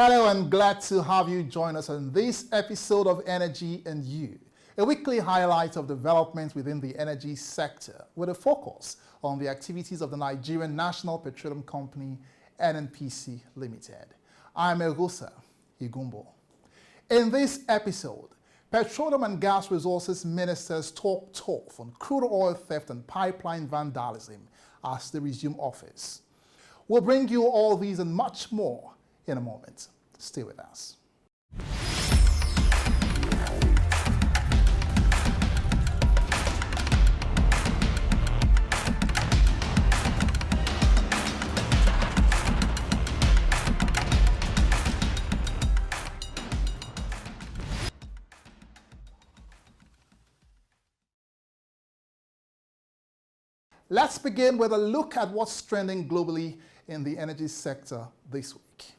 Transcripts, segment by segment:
Hello and glad to have you join us on this episode of Energy and You, a weekly highlight of developments within the energy sector with a focus on the activities of the Nigerian National Petroleum Company, NNPC Limited. I'm Egusa Igumbo. In this episode, Petroleum and Gas Resources ministers talk tough on crude oil theft and pipeline vandalism as they resume office. We'll bring you all these and much more in a moment. Stay with us. Let's begin with a look at what's trending globally in the energy sector this week.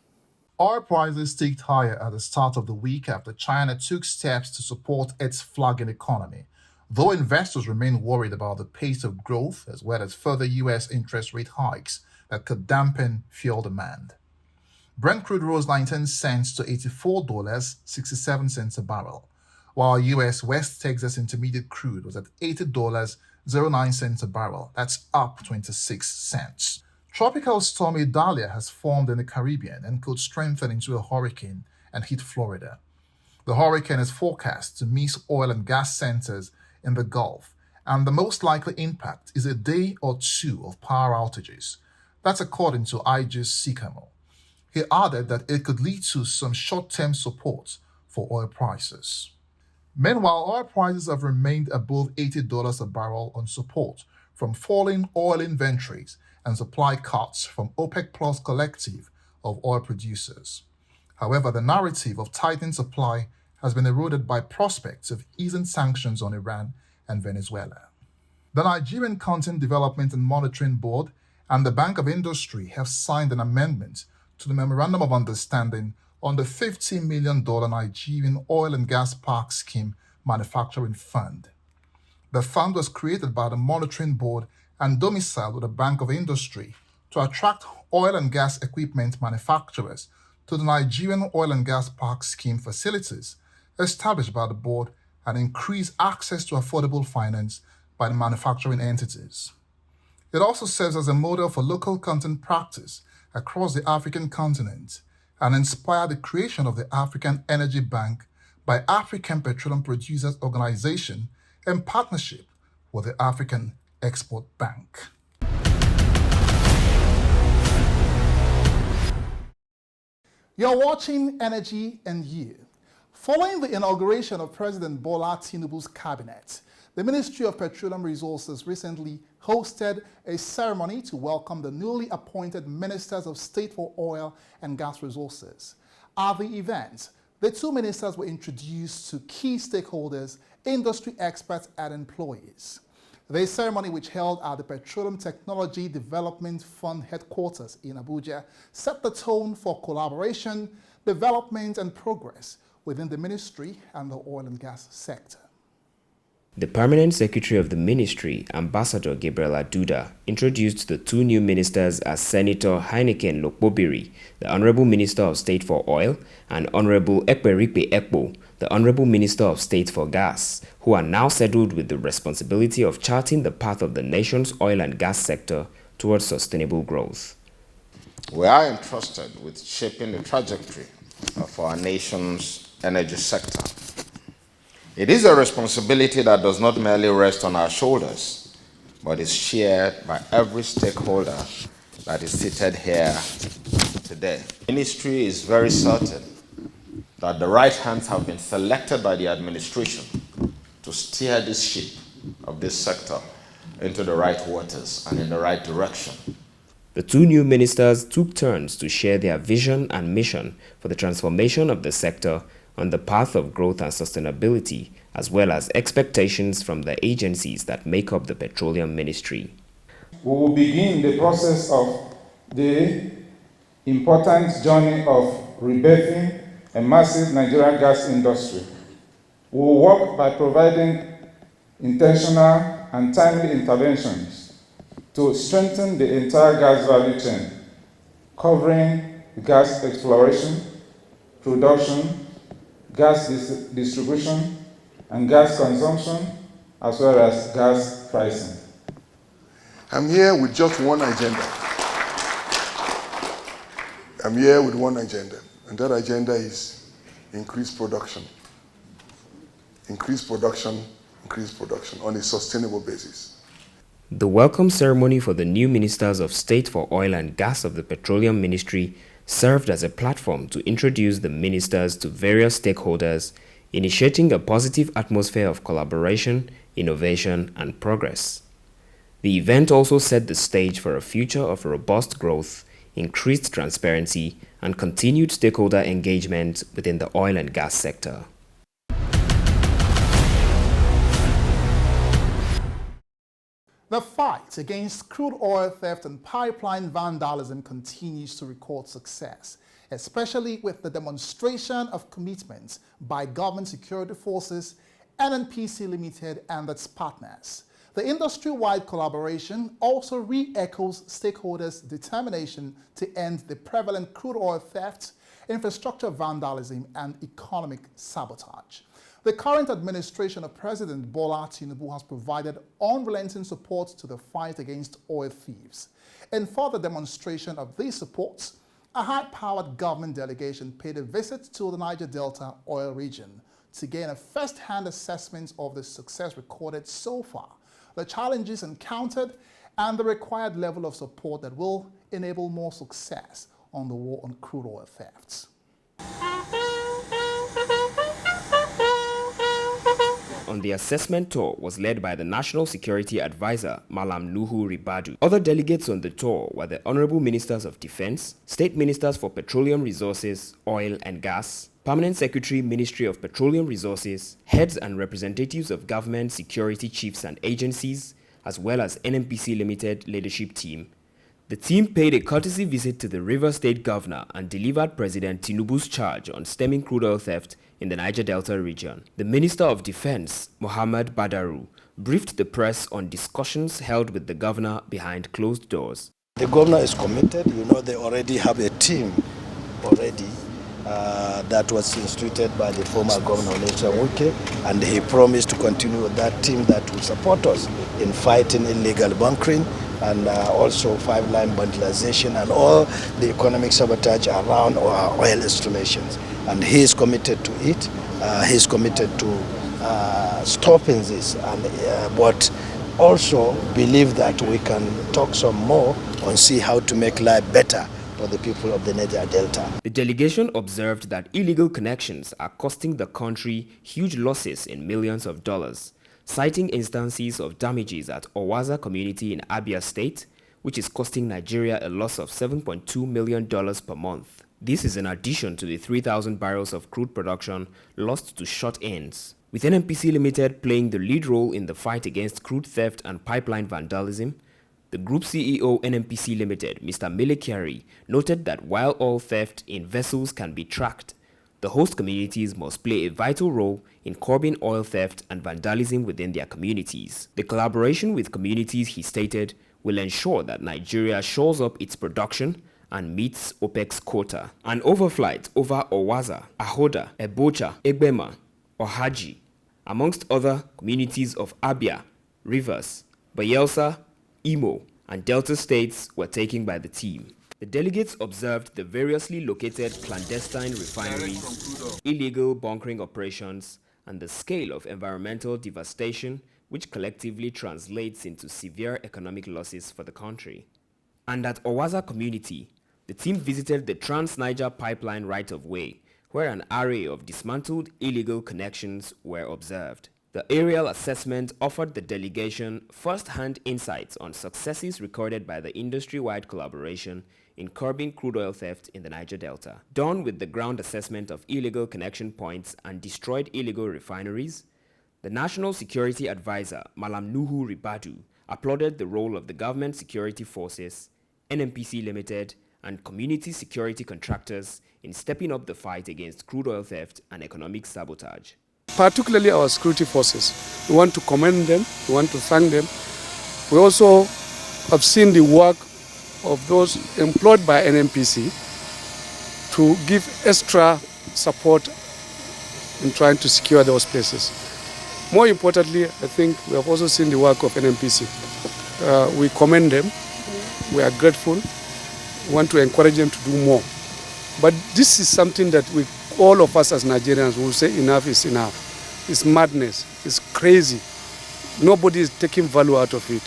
Oil prices ticked higher at the start of the week after China took steps to support its flagging economy, though investors remain worried about the pace of growth as well as further U.S. interest rate hikes that could dampen fuel demand. Brent crude rose 19 cents to $84.67 a barrel, while U.S. West Texas Intermediate crude was at $80.09 a barrel. That's up 26 cents. Tropical storm Idalia has formed in the Caribbean and could strengthen into a hurricane and hit Florida. The hurricane is forecast to miss oil and gas centers in the Gulf, and the most likely impact is a day or two of power outages. That's according to IG's Sycamore. He added that it could lead to some short-term support for oil prices. Meanwhile, oil prices have remained above $80 a barrel on support from falling oil inventories and supply cuts from OPEC Plus collective of oil producers. However, the narrative of tightening supply has been eroded by prospects of easing sanctions on Iran and Venezuela. The Nigerian Content Development and Monitoring Board and the Bank of Industry have signed an amendment to the Memorandum of Understanding on the $50 million Nigerian Oil and Gas Park Scheme Manufacturing Fund. The fund was created by the Monitoring Board and domiciled with the Bank of Industry to attract oil and gas equipment manufacturers to the Nigerian Oil and Gas Park Scheme facilities established by the board and increase access to affordable finance by the manufacturing entities. It also serves as a model for local content practice across the African continent and inspired the creation of the African Energy Bank by African Petroleum Producers Organization in partnership with the African Export Bank. You're watching Energy and You. Following the inauguration of President Bola Tinubu's cabinet, the Ministry of Petroleum Resources recently hosted a ceremony to welcome the newly appointed Ministers of State for Oil and Gas Resources. At the event, the two ministers were introduced to key stakeholders, industry experts, and employees. The ceremony, which held at the Petroleum Technology Development Fund headquarters in Abuja, set the tone for collaboration, development, and progress within the ministry and the oil and gas sector. The Permanent Secretary of the Ministry, Ambassador Gabriel Aduda, introduced the two new ministers as Senator Heineken Lokpobiri, the Honorable Minister of State for Oil, and Honorable Ekperikpe Ekpo, the Honorable Minister of State for Gas, who are now saddled with the responsibility of charting the path of the nation's oil and gas sector towards sustainable growth. We are entrusted with shaping the trajectory of our nation's energy sector. It is a responsibility that does not merely rest on our shoulders, but is shared by every stakeholder that is seated here today. The ministry is very certain that the right hands have been selected by the administration to steer this ship of this sector into the right waters and in the right direction. The two new ministers took turns to share their vision and mission for the transformation of the sector on the path of growth and sustainability, as well as expectations from the agencies that make up the Petroleum Ministry. We will begin the process of the important journey of rebirthing a massive Nigerian gas industry. We will work by providing intentional and timely interventions to strengthen the entire gas value chain, covering gas exploration, production, gas distribution, and gas consumption, as well as gas pricing. I'm here with just one agenda. I'm here with one agenda, and that agenda is increase production. Increase production, increase production on a sustainable basis. The welcome ceremony for the new Ministers of State for Oil and Gas of the Petroleum Ministry served as a platform to introduce the ministers to various stakeholders, initiating a positive atmosphere of collaboration, innovation, and progress. The event also set the stage for a future of robust growth, increased transparency, and continued stakeholder engagement within the oil and gas sector. The fight against crude oil theft and pipeline vandalism continues to record success, especially with the demonstration of commitment by government security forces, NNPC Limited, and its partners. The industry-wide collaboration also re-echoes stakeholders' determination to end the prevalent crude oil theft, infrastructure vandalism, and economic sabotage. The current administration of President Bola Tinubu has provided unrelenting support to the fight against oil thieves. In further demonstration of these supports, a high-powered government delegation paid a visit to the Niger Delta oil region to gain a first-hand assessment of the success recorded so far, the challenges encountered, and the required level of support that will enable more success on the war on crude oil thefts. On the assessment tour was led by the National Security Advisor, Mallam Nuhu Ribadu. Other delegates on the tour were the Honorable Ministers of Defense, State Ministers for Petroleum Resources, Oil and Gas, Permanent Secretary, Ministry of Petroleum Resources, heads and representatives of government security chiefs and agencies, as well as NNPC Limited leadership team. The team paid a courtesy visit to the Rivers State Governor and delivered President Tinubu's charge on stemming crude oil theft in the Niger Delta region. The Minister of Defense, Muhammed Badaru, briefed the press on discussions held with the governor behind closed doors. The governor is committed. You know, they already have a team that was instituted by the former governor, and he promised to continue with that team that will support us in fighting illegal bunkering and also five-line vandalization and all the economic sabotage around our oil installations. And he is committed to it. He is committed to stopping this, but also believe that we can talk some more and see how to make life better for the people of the Niger Delta. The delegation observed that illegal connections are costing the country huge losses in millions of dollars, citing instances of damages at Owaza community in Abia State, which is costing Nigeria a loss of $7.2 million per month. This is in addition to the 3,000 barrels of crude production lost to short ends. With NNPC Limited playing the lead role in the fight against crude theft and pipeline vandalism, the Group CEO NNPC Limited, Mr. Mele Kyari, noted that while oil theft in vessels can be tracked, the host communities must play a vital role in curbing oil theft and vandalism within their communities. The collaboration with communities, he stated, will ensure that Nigeria shores up its production and meets OPEC's quota. An overflight over Owaza, Ahoda, Ebocha, Egbema, Ohaji, amongst other communities of Abia, Rivers, Bayelsa, Imo, and Delta states were taken by the team. The delegates observed the variously located clandestine refineries, illegal bunkering operations, and the scale of environmental devastation, which collectively translates into severe economic losses for the country. And at Owaza community, the team visited the Trans-Niger pipeline right-of-way, where an array of dismantled illegal connections were observed. The aerial assessment offered the delegation first-hand insights on successes recorded by the industry-wide collaboration in curbing crude oil theft in the Niger Delta. Done with the ground assessment of illegal connection points and destroyed illegal refineries, the National Security Advisor, Mallam Nuhu Ribadu, applauded the role of the government security forces, NNPC Limited, and community security contractors in stepping up the fight against crude oil theft and economic sabotage. Particularly our security forces. We want to commend them, we want to thank them. We also have seen the work of those employed by NNPC to give extra support in trying to secure those places. More importantly, I think we have also seen the work of NNPC. We commend them. We are grateful. We want to encourage them to do more. But this is something that all of us as Nigerians will say enough is enough. It's madness. It's crazy. Nobody is taking value out of it.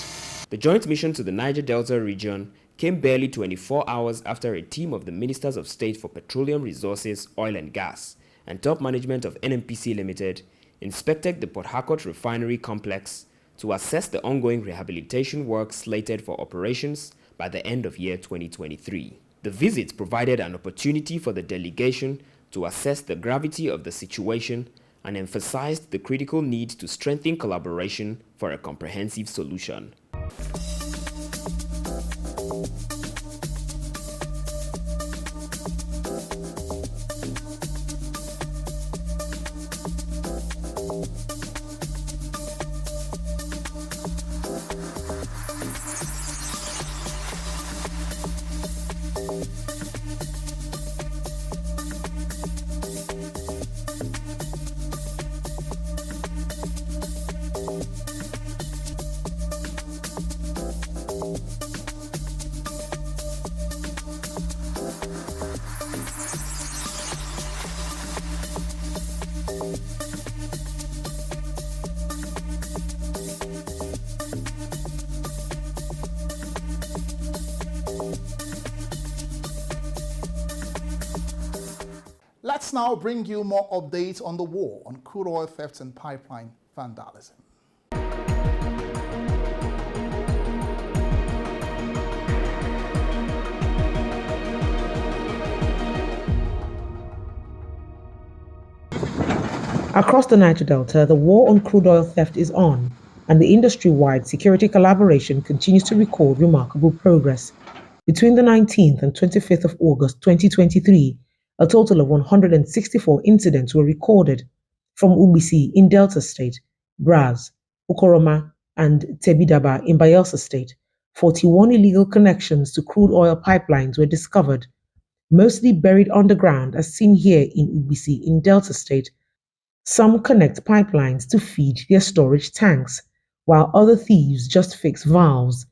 The joint mission to the Niger Delta region came barely 24 hours after a team of the Ministers of State for Petroleum Resources, Oil and Gas, and top management of NNPC Limited inspected the Port Harcourt Refinery complex to assess the ongoing rehabilitation work slated for operations by the end of year 2023. The visit provided an opportunity for the delegation to assess the gravity of the situation and emphasized the critical need to strengthen collaboration for a comprehensive solution. Let's now bring you more updates on the war on crude oil theft and pipeline vandalism. Across the Niger Delta, the war on crude oil theft is on, and the industry-wide security collaboration continues to record remarkable progress. Between the 19th and 25th of August 2023, a total of 164 incidents were recorded from Ubisi in Delta State, Braz, Ukoroma, and Tebidaba in Bayelsa State. 41 illegal connections to crude oil pipelines were discovered, mostly buried underground as seen here in Ubisi in Delta State. Some connect pipelines to feed their storage tanks, while other thieves just fix valves,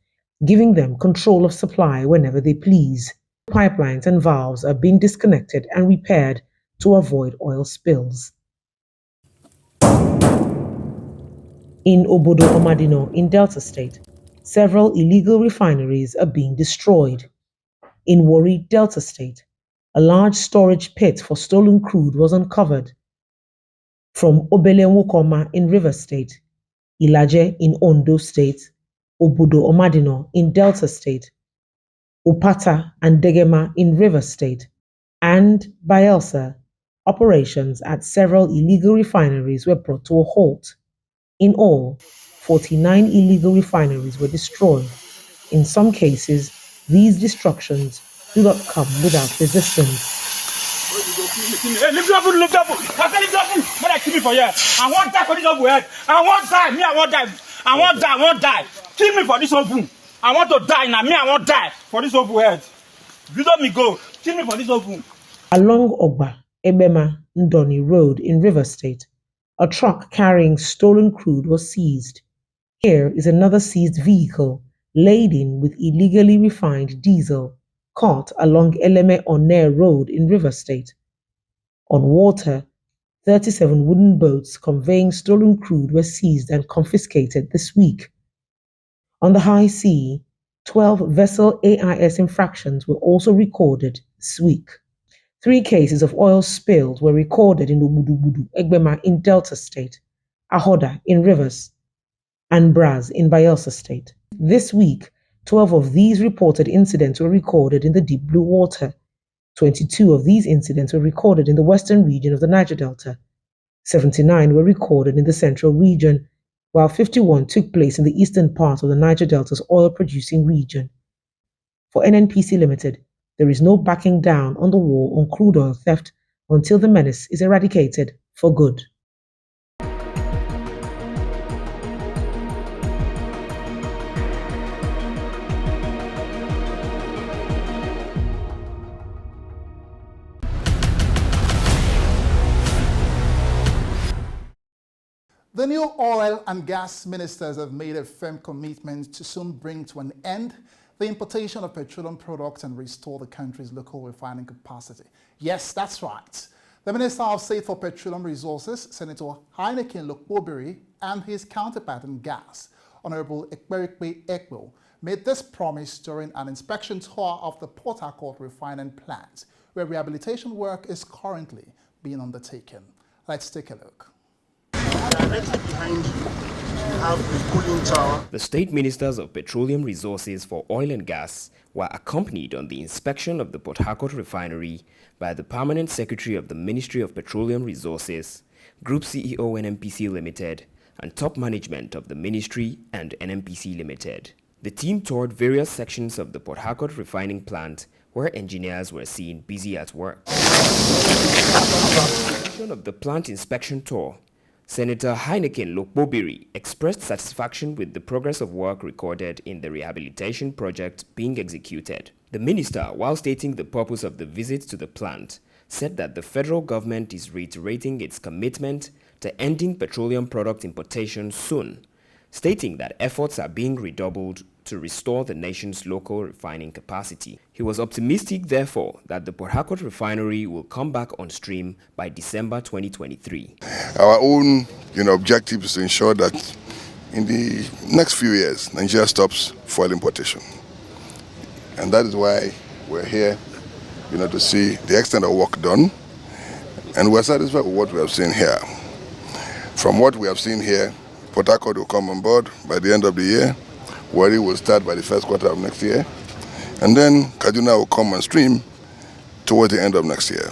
giving them control of supply whenever they please. Pipelines and valves are being disconnected and repaired to avoid oil spills. In Obodo Omadino in Delta State, several illegal refineries are being destroyed. In Warri, Delta State, a large storage pit for stolen crude was uncovered. From Obele in River State, Ilaje in Ondo State, Obodo Omadino in Delta State, Upata and Degema in River State, and Bayelsa, operations at several illegal refineries were brought to a halt. In all, 49 illegal refineries were destroyed. In some cases, these destructions do not come without resistance. Lift up. I can't lift up. When I kill me for here, I won't die for this open head. I won't die. Me, I won't die. I won't die. Kill me for this open. I want to die now. Me, I won't die for this open head. If you let me go, kill me for this open. Along Ogba, Ebema, Ndoni Road in River State, a truck carrying stolen crude was seized. Here is another seized vehicle laden with illegally refined diesel, caught along Eleme Oner Road in River State. On water, 37 wooden boats conveying stolen crude were seized and confiscated this week. On the high sea, 12 vessel AIS infractions were also recorded this week. 3 cases of oil spilled were recorded in Obudubudu, Egbema in Delta State, Ahoda in Rivers, and Braz in Bayelsa State. This week, 12 of these reported incidents were recorded in the deep blue water. 22 of these incidents were recorded in the western region of the Niger Delta. 79 were recorded in the central region, while 51 took place in the eastern part of the Niger Delta's oil-producing region. For NNPC Limited, there is no backing down on the war on crude oil theft until the menace is eradicated for good. The new oil and gas ministers have made a firm commitment to soon bring to an end the importation of petroleum products and restore the country's local refining capacity. Yes, that's right. The Minister of State for Petroleum Resources, Senator Heineken Lokpobiri, and his counterpart in gas, Honorable Ekperikpe Ekpo, made this promise during an inspection tour of the Port Harcourt Refinery plant, where rehabilitation work is currently being undertaken. Let's take a look. Directly behind you, you have a cooling tower. The State Ministers of Petroleum Resources for Oil and Gas were accompanied on the inspection of the Port Harcourt Refinery by the Permanent Secretary of the Ministry of Petroleum Resources, Group CEO NNPC Limited, and top management of the Ministry and NNPC Limited. The team toured various sections of the Port Harcourt refining plant where engineers were seen busy at work. Of the plant inspection tour, Senator Heineken Lokpobiri expressed satisfaction with the progress of work recorded in the rehabilitation project being executed. The minister, while stating the purpose of the visit to the plant, said that the federal government is reiterating its commitment to ending petroleum product importation soon, stating that efforts are being redoubled to restore the nation's local refining capacity. He was optimistic, therefore, that the Port Harcourt refinery will come back on stream by December 2023. Our own objective is to ensure that in the next few years, Nigeria stops fuel importation. And that is why we're here, to see the extent of work done. And we're satisfied with what we have seen here. From what we have seen here, Port Harcourt will come on board by the end of the year. Wari will start by the first quarter of next year. And then Kaduna will come on stream towards the end of next year.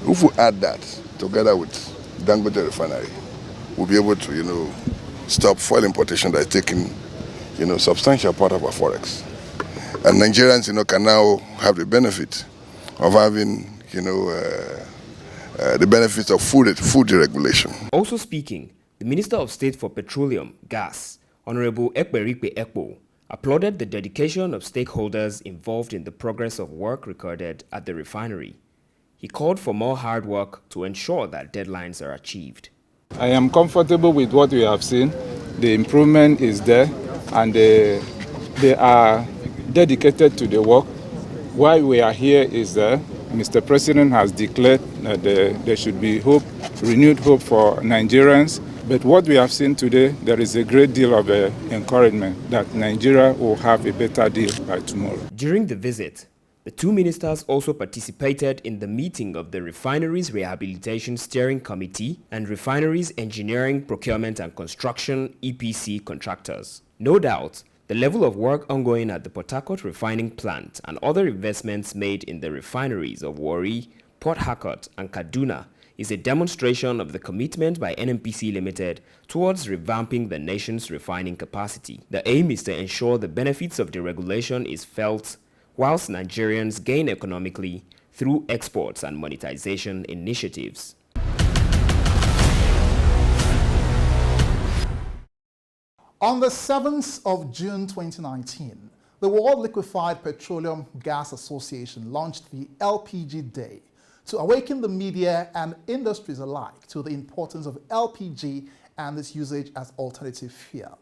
If we add that together with Dangote Refinery, we'll be able to, stop fuel importation that is taking, substantial part of our forex. And Nigerians, can now have the benefit of having, the benefits of food deregulation. Also speaking, the Minister of State for Petroleum, Gas, Honorable Ekperikpe Ekpo, applauded the dedication of stakeholders involved in the progress of work recorded at the refinery. He called for more hard work to ensure that deadlines are achieved. I am comfortable with what we have seen. The improvement is there, and they are dedicated to the work. Why we are here is that Mr. President has declared that there should be hope, renewed hope for Nigerians. But what we have seen today, there is a great deal of encouragement that Nigeria will have a better deal by tomorrow. During the visit, the two ministers also participated in the meeting of the Refineries Rehabilitation Steering Committee and Refineries Engineering, Procurement and Construction EPC contractors. No doubt, the level of work ongoing at the Port Harcourt refining plant and other investments made in the refineries of Warri, Port Harcourt and Kaduna is a demonstration of the commitment by NNPC Limited towards revamping the nation's refining capacity. The aim is to ensure the benefits of deregulation is felt whilst Nigerians gain economically through exports and monetization initiatives. On the 7th of June 2019, the World Liquefied Petroleum Gas Association launched the LPG Day to awaken the media and industries alike to the importance of LPG and its usage as alternative fuel.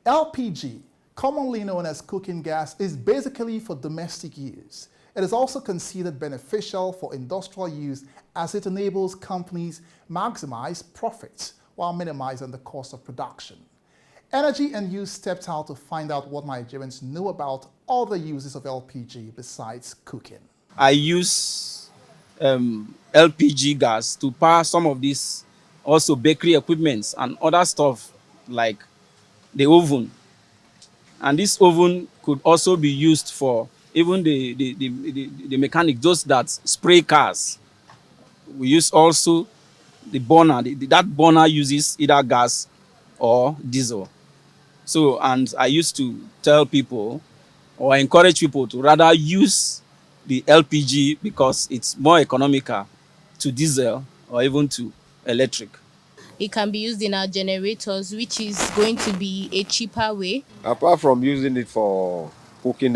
LPG, commonly known as cooking gas, is basically for domestic use. It is also considered beneficial for industrial use as it enables companies maximize profits while minimizing the cost of production. Energy and Use stepped out to find out what Nigerians know about other uses of LPG besides cooking. I use LPG gas to power some of these also bakery equipments and other stuff like the oven. And this oven could also be used for even the mechanic, those that spray cars. We use also the burner. That burner uses either gas or diesel. So, and I used to tell people or encourage people to rather use the LPG because it's more economical to diesel or even to electric. It can be used in our generators, which is going to be a cheaper way. Apart from using it for cooking,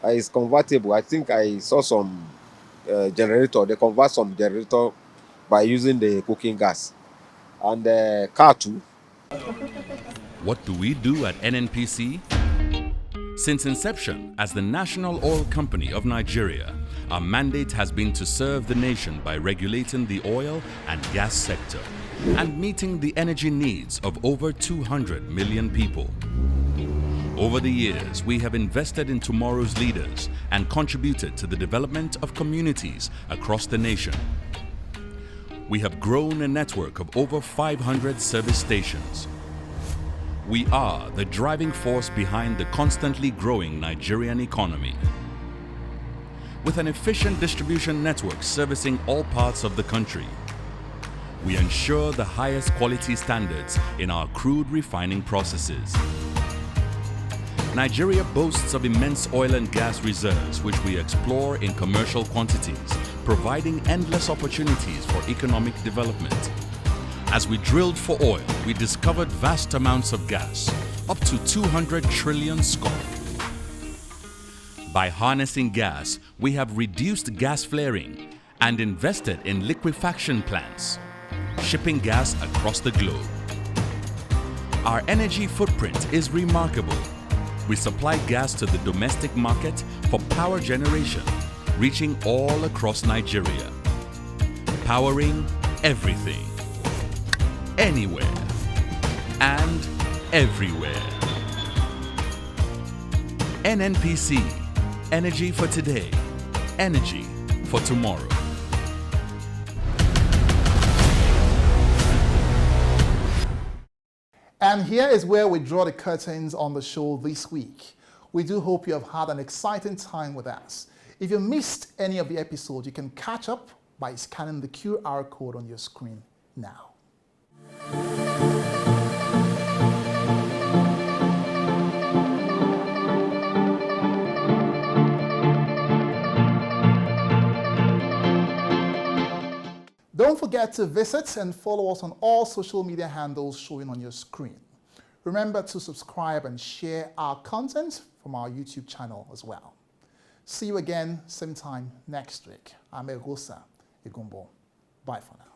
it's convertible. I think I saw some generator. They convert some generator by using the cooking gas. And car too. What do we do at NNPC? Since inception as the National Oil Company of Nigeria, our mandate has been to serve the nation by regulating the oil and gas sector and meeting the energy needs of over 200 million people. Over the years, we have invested in tomorrow's leaders and contributed to the development of communities across the nation. We have grown a network of over 500 service stations. We are the driving force behind the constantly growing Nigerian economy. With an efficient distribution network servicing all parts of the country, we ensure the highest quality standards in our crude refining processes. Nigeria boasts of immense oil and gas reserves which we explore in commercial quantities, providing endless opportunities for economic development. As we drilled for oil, we discovered vast amounts of gas, up to 200 trillion scoop. By harnessing gas, we have reduced gas flaring and invested in liquefaction plants, shipping gas across the globe. Our energy footprint is remarkable. We supply gas to the domestic market for power generation, reaching all across Nigeria, powering everything, anywhere, and everywhere. NNPC, energy for today, energy for tomorrow. And here is where we draw the curtains on the show this week. We do hope you have had an exciting time with us. If you missed any of the episodes, you can catch up by scanning the QR code on your screen now. Don't forget to visit and follow us on all social media handles showing on your screen. Remember to subscribe and share our content from our YouTube channel as well. See you again, same time next week. I'm Egosa Igumbo. Bye for now.